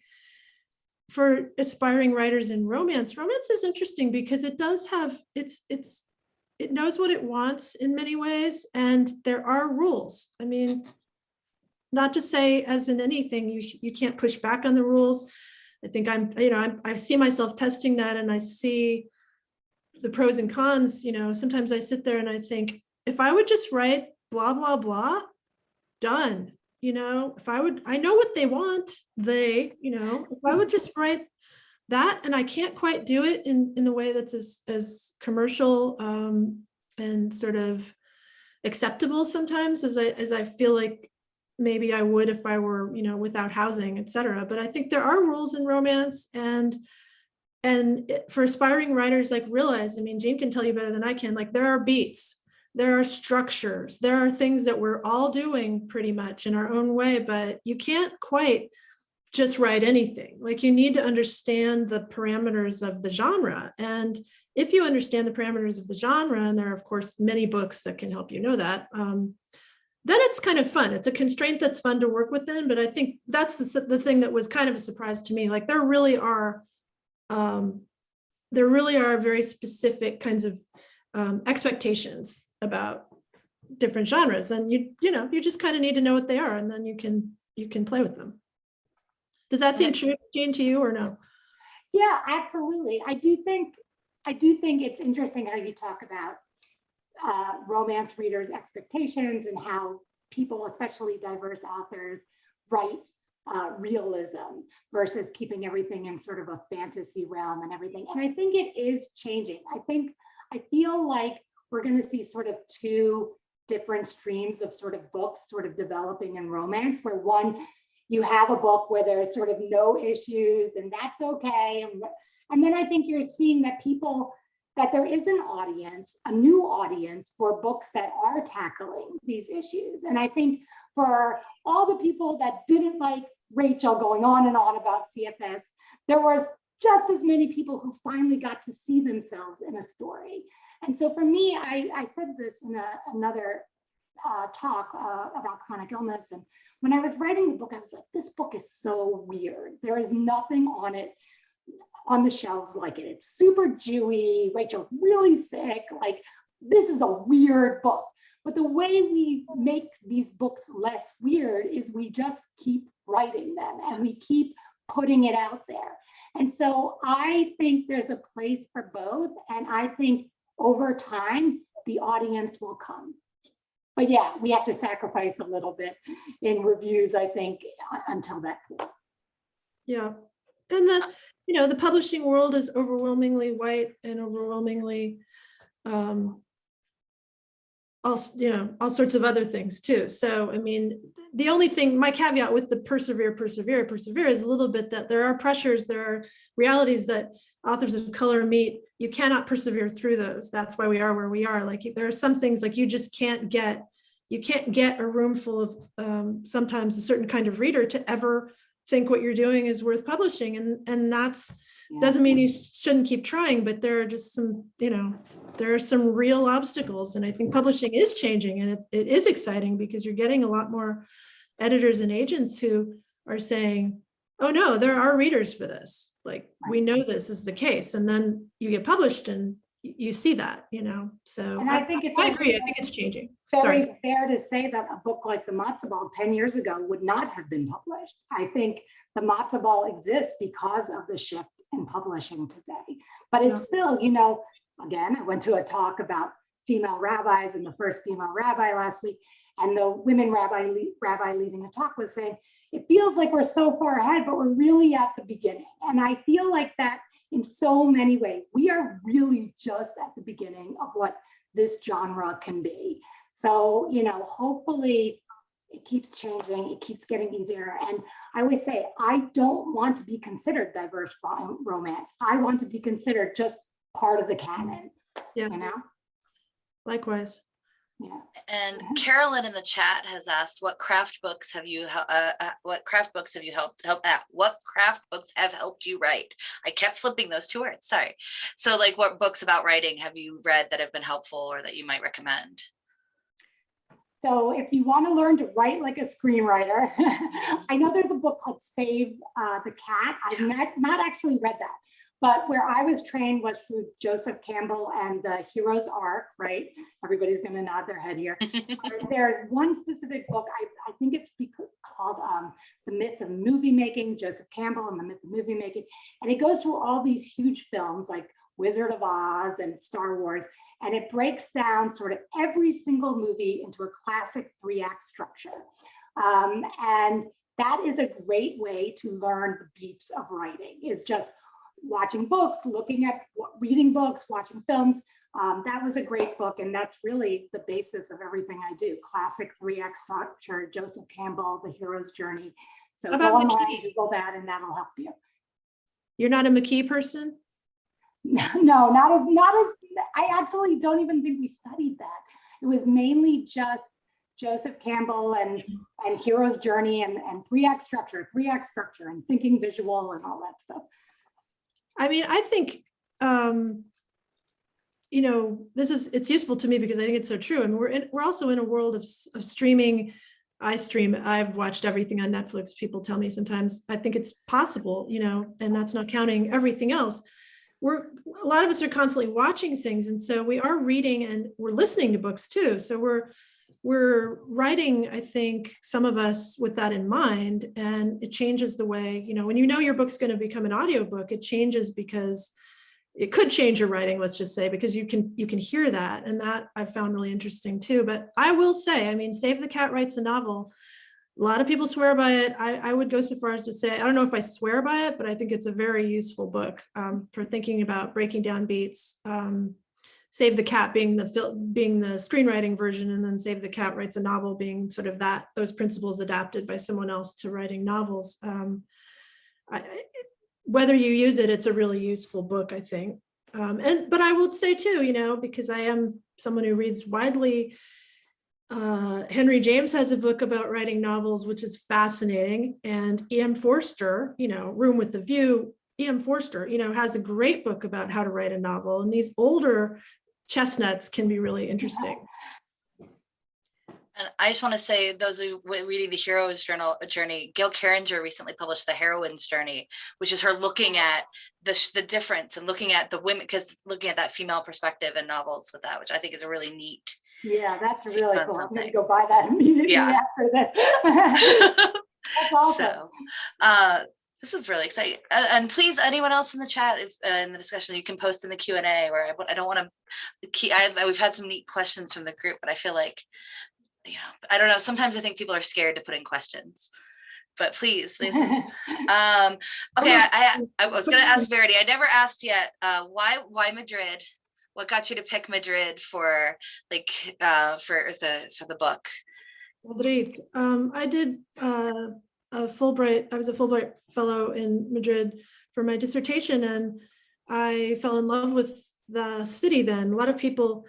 for aspiring writers in romance is interesting because it does have, it knows what it wants in many ways. And there are rules. I mean, not to say as in anything, you can't push back on the rules. I think I see myself testing that, and I see the pros and cons. Sometimes I sit there and I think, if I would just write blah, blah, blah, done. If I know what they want, if I would just write that, and I can't quite do it in the way that's as commercial and sort of acceptable sometimes as I feel like maybe I would if I were, without housing, etc. But I think there are rules in romance, and for aspiring writers, realize, Jean can tell you better than I can, there are beats, there are structures, there are things that we're all doing pretty much in our own way, but you can't quite just write anything. You need to understand the parameters of the genre. And if you understand the parameters of the genre, and there are of course many books that can help you know that, then it's kind of fun. It's a constraint that's fun to work within, but I think that's the thing that was kind of a surprise to me. There really are very specific kinds of expectations about different genres, and you just kind of need to know what they are, and then you can play with them. Does that seem true, Jean, to you, or no? Yeah, absolutely. I do think it's interesting how you talk about romance readers' expectations and how people, especially diverse authors, write realism versus keeping everything in sort of a fantasy realm and everything. And I think it is changing. I feel like we're going to see sort of two different streams of sort of books sort of developing in romance, where one, you have a book where there's sort of no issues and that's okay. And then I think you're seeing that there is an audience, a new audience for books that are tackling these issues. And I think for all the people that didn't like Rachel going on and on about CFS, there was just as many people who finally got to see themselves in a story. And so for me, I said this in another talk about chronic illness. And when I was writing the book, I was like, this book is so weird. There is nothing on it, on the shelves like it. It's super Jewy. Rachel's really sick. Like, this is a weird book. But the way we make these books less weird is we just keep writing them and we keep putting it out there. And so I think there's a place for both. And I think over time, the audience will come. But yeah, we have to sacrifice a little bit in reviews, I think, until that point. Yeah. And the publishing world is overwhelmingly white and overwhelmingly all sorts of other things too. So, I mean, the only thing, my caveat with the persevere is a little bit that there are pressures, there are realities that authors of color meet. You cannot persevere through those. That's why we are where we are. Like, there are some things like you can't get a room full of sometimes a certain kind of reader to ever think what you're doing is worth publishing. And that's, doesn't mean you shouldn't keep trying, but there are just some, there are some real obstacles. And I think publishing is changing, and it is exciting because you're getting a lot more editors and agents who are saying, oh no, there are readers for this. Like, we know this is the case. And then you get published and you see that, so. And I think I agree. I think it's changing. Very fair to say that a book like the Matzo Ball 10 years ago would not have been published. I think the Matzo Ball exists because of the shift in publishing today. But it's still, again, I went to a talk about female rabbis and the first female rabbi last week, and the women rabbi leading the talk was saying, it feels like we're so far ahead, but we're really at the beginning. And I feel like that in so many ways. We are really just at the beginning of what this genre can be. So, hopefully it keeps changing, it keeps getting easier. And I always say, I don't want to be considered diverse romance. I want to be considered just part of the canon. Yeah. Likewise. Yeah. And Carolyn in the chat has asked, what craft books have you helped you write? I kept flipping those two words, sorry. So like, what books about writing have you read that have been helpful or that you might recommend? So if you want to learn to write like a screenwriter, I know there's a book called Save the Cat. I've not actually read that, but where I was trained was through Joseph Campbell and the Hero's Arc, right? Everybody's going to nod their head here. There's one specific book, I think it's called The Myth of Movie Making, Joseph Campbell and the Myth of Movie Making. And it goes through all these huge films like Wizard of Oz and Star Wars. And it breaks down sort of every single movie into a classic 3-act structure. And that is a great way to learn the beats of writing, is just watching books, reading books, watching films. That was a great book. And that's really the basis of everything I do. Classic 3-act structure, Joseph Campbell, The Hero's Journey. So go online, Google that, and that'll help you. You're not a McKee person? No, not as, I actually don't even think we studied that. It was mainly just Joseph Campbell and Hero's Journey and 3-act structure and thinking visual and all that stuff. I mean, I think, it's useful to me because I think it's so true. I mean, we're also in a world of streaming. I've watched everything on Netflix. People tell me sometimes, I think it's possible, and that's not counting everything else. A lot of us are constantly watching things. And so we are reading and we're listening to books too. So we're writing, I think, some of us with that in mind, and it changes the way, when your book's going to become an audiobook, it changes because it could change your writing, let's just say, because you can hear that. And that I found really interesting too. But I will say, I mean, Save the Cat writes a novel. A lot of people swear by it. I would go so far as to say, I don't know if I swear by it, but I think it's a very useful book for thinking about breaking down beats. Save the Cat being the screenwriting version, and then Save the Cat writes a novel being sort of those principles adapted by someone else to writing novels. Whether you use it, it's a really useful book, I think. But I will say too, because I am someone who reads widely, Henry James has a book about writing novels, which is fascinating. And E.M. Forster, Room with the View, E.M. Forster, has a great book about how to write a novel. And these older chestnuts can be really interesting. And I just want to say, those who reading the Hero's Journey, Gail Carringer recently published The Heroine's Journey, which is her looking at the difference and looking at the women, because looking at that female perspective in novels with that, which I think is a really neat. Yeah, that's really cool. I'm going to go buy that immediately after this. That's awesome. So, this is really exciting. And please, anyone else in the chat, in the discussion, you can post in the Q&A, where I don't want to we've had some neat questions from the group, but I feel like, I don't know. Sometimes I think people are scared to put in questions, but please, this is, okay. I was going to ask Verity. I never asked yet. Why Madrid? What got you to pick Madrid for the book? Madrid. I did a Fulbright. I was a Fulbright fellow in Madrid for my dissertation, and I fell in love with the city. Then a lot of people,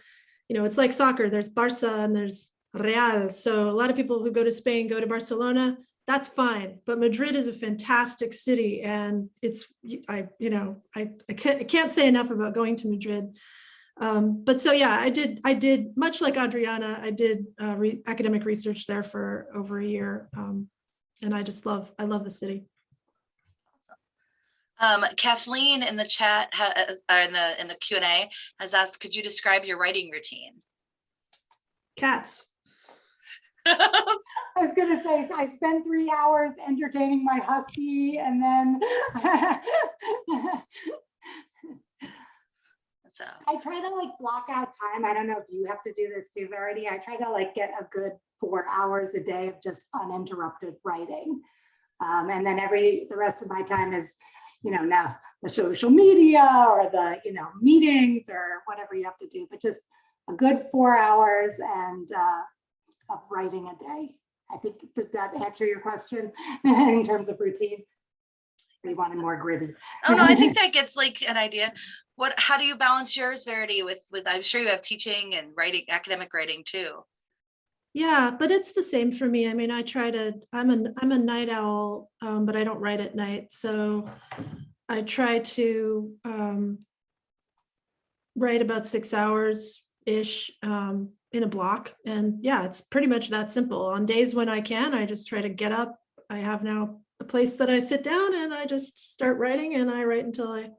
it's like soccer. There's Barca and there's Real. So a lot of people who go to Spain go to Barcelona. That's fine, but Madrid is a fantastic city, and I can't say enough about going to Madrid. But so yeah, I did much like Adriana. I did academic research there for over a year, and I love the city. Kathleen in the chat in the Q&A has asked, could you describe your writing routine? Cats. I was going to say, I spend 3 hours entertaining my husky, and then so I try to block out time. I don't know if you have to do this too, Verity. I try to get a good 4 hours a day of just uninterrupted writing, and then the rest of my time is, now the social media or the meetings or whatever you have to do, but just a good 4 hours and of writing a day. I think, did that answer your question in terms of routine? Or you wanted more gritty? Oh no, I think that gets an idea. How do you balance yours, Verity, with I'm sure you have teaching and writing, academic writing too? Yeah, but it's the same for me. I mean, I'm a night owl, but I don't write at night. So I try to write about 6 hours-ish in a block. And yeah, it's pretty much that simple. On days when I can, I just try to get up. I have now a place that I sit down and I just start writing, and I write until I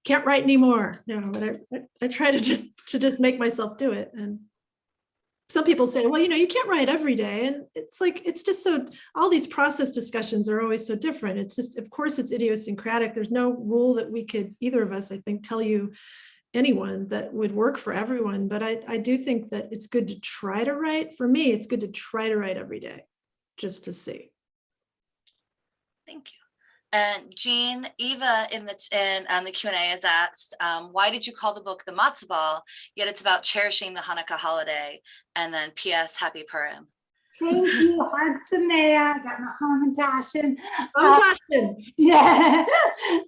can't write anymore. But I try to just make myself do it. And some people say, well, you can't write every day. And it's just so, all these process discussions are always so different. It's just, of course, it's idiosyncratic. There's no rule that we could, either of us, I think, tell you anyone that would work for everyone. But I do think that it's good to try to write. For me, it's good to try to write every day, just to see. Thank you. And Jean, Eva on the Q&A has asked, why did you call the book The Matzo Ball, yet it's about cherishing the Hanukkah holiday? And then P.S. Happy Purim. Thank you, Hag Samea. I got my Hamantashen. Yeah.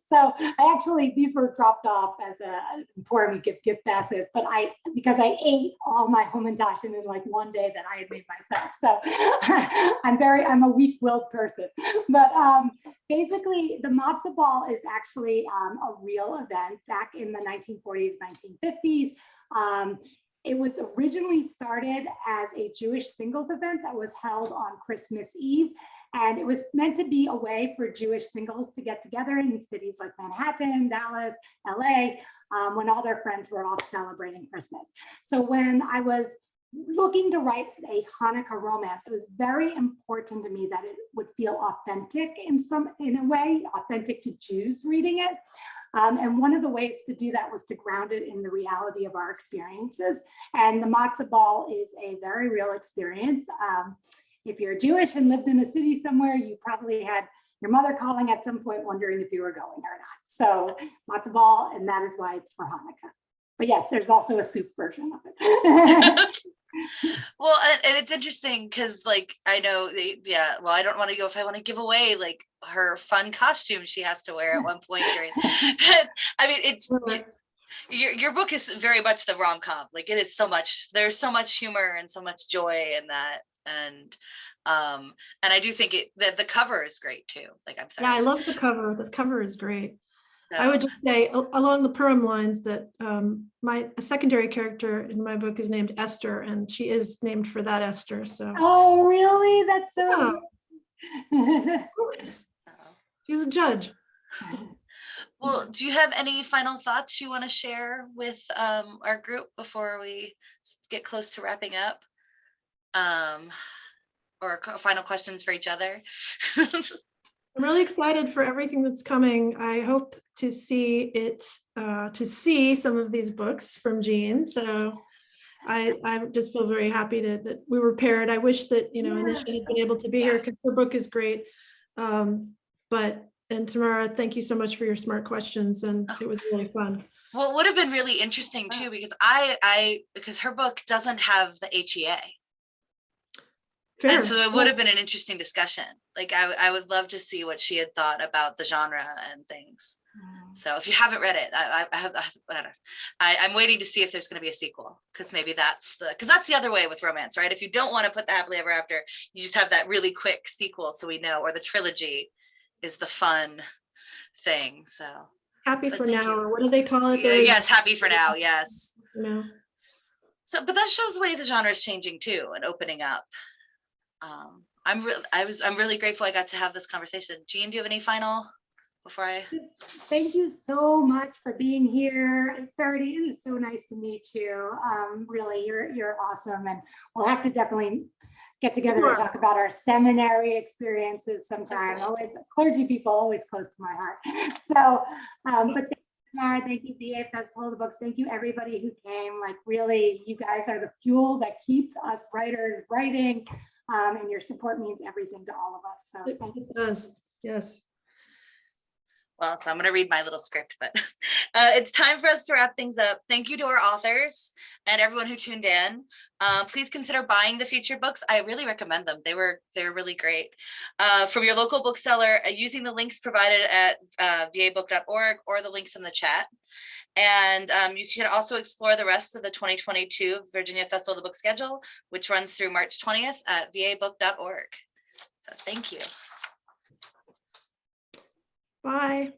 So I actually, these were dropped off as a Purim gift baskets, but because I ate all my Hamantashen in one day that I had made myself. So I'm a weak-willed person. But basically, the Matzo Ball is actually a real event back in the 1940s, 1950s. It was originally started as a Jewish singles event that was held on Christmas Eve. And it was meant to be a way for Jewish singles to get together in cities like Manhattan, Dallas, LA, when all their friends were off celebrating Christmas. So when I was looking to write a Hanukkah romance, it was very important to me that it would feel authentic in a way, authentic to Jews reading it. And one of the ways to do that was to ground it in the reality of our experiences. And the Matzo Ball is a very real experience. If you're Jewish and lived in a city somewhere, you probably had your mother calling at some point wondering if you were going or not. So Matzo Ball, and that is why it's for Hanukkah. But yes, there's also a soup version of it. Well, and it's interesting because I know I don't want to go if I want to give away her fun costume she has to wear at one point during I mean, Your book is very much the rom-com. Like it is so much, there's so much humor and so much joy in that. And I do think the cover is great too. Like I'm sorry. Yeah, I love the cover. The cover is great. So, I would just say along the Purim lines that a secondary character in my book is named Esther, and she is named for that Esther. So Oh, really? That's so. of course, she's a judge. well, do you have any final thoughts you want to share with our group before we get close to wrapping up? Or final questions for each other? I'm really excited for everything that's coming. I hope to see some of these books from Jean. So I just feel very happy that we were paired. I wish that, Anisha had been able to be here because her book is great. And Tamara, thank you so much for your smart questions. And it was really fun. Well, it would have been really interesting too, because because her book doesn't have the HEA. Fair. And so it would have been an interesting discussion. Like I would love to see what she had thought about the genre and things. So if you haven't read it, I'm waiting to see if there's going to be a sequel, because maybe that's the other way with romance, right? If you don't want to put the happily ever after, you just have that really quick sequel, so we know, or the trilogy is the fun thing. So happy for now, or what do they call it? Yes, happy for now. Yes. So, but that shows the way the genre is changing too and opening up. I'm really grateful I got to have this conversation. Jean, do you have any final before I? Thank you so much for being here. Verity, it is so nice to meet you. Really, you're awesome, and we'll have to definitely get together to talk about our seminary experiences sometime. Always clergy people, always close to my heart. So, but thank you, Tamara, thank you, VA Festival of the Books. Thank you, everybody who came. Like, really, you guys are the fuel that keeps us writers writing. And your support means everything to all of us. So thank you. It does. Yes. Well, so I'm going to read my little script, but it's time for us to wrap things up. Thank you to our authors and everyone who tuned in. Please consider buying the featured books. I really recommend them. They're really great. From your local bookseller, using the links provided at vabook.org or the links in the chat. And you can also explore the rest of the 2022 Virginia Festival of the Book schedule, which runs through March 20th at vabook.org. So thank you. Bye.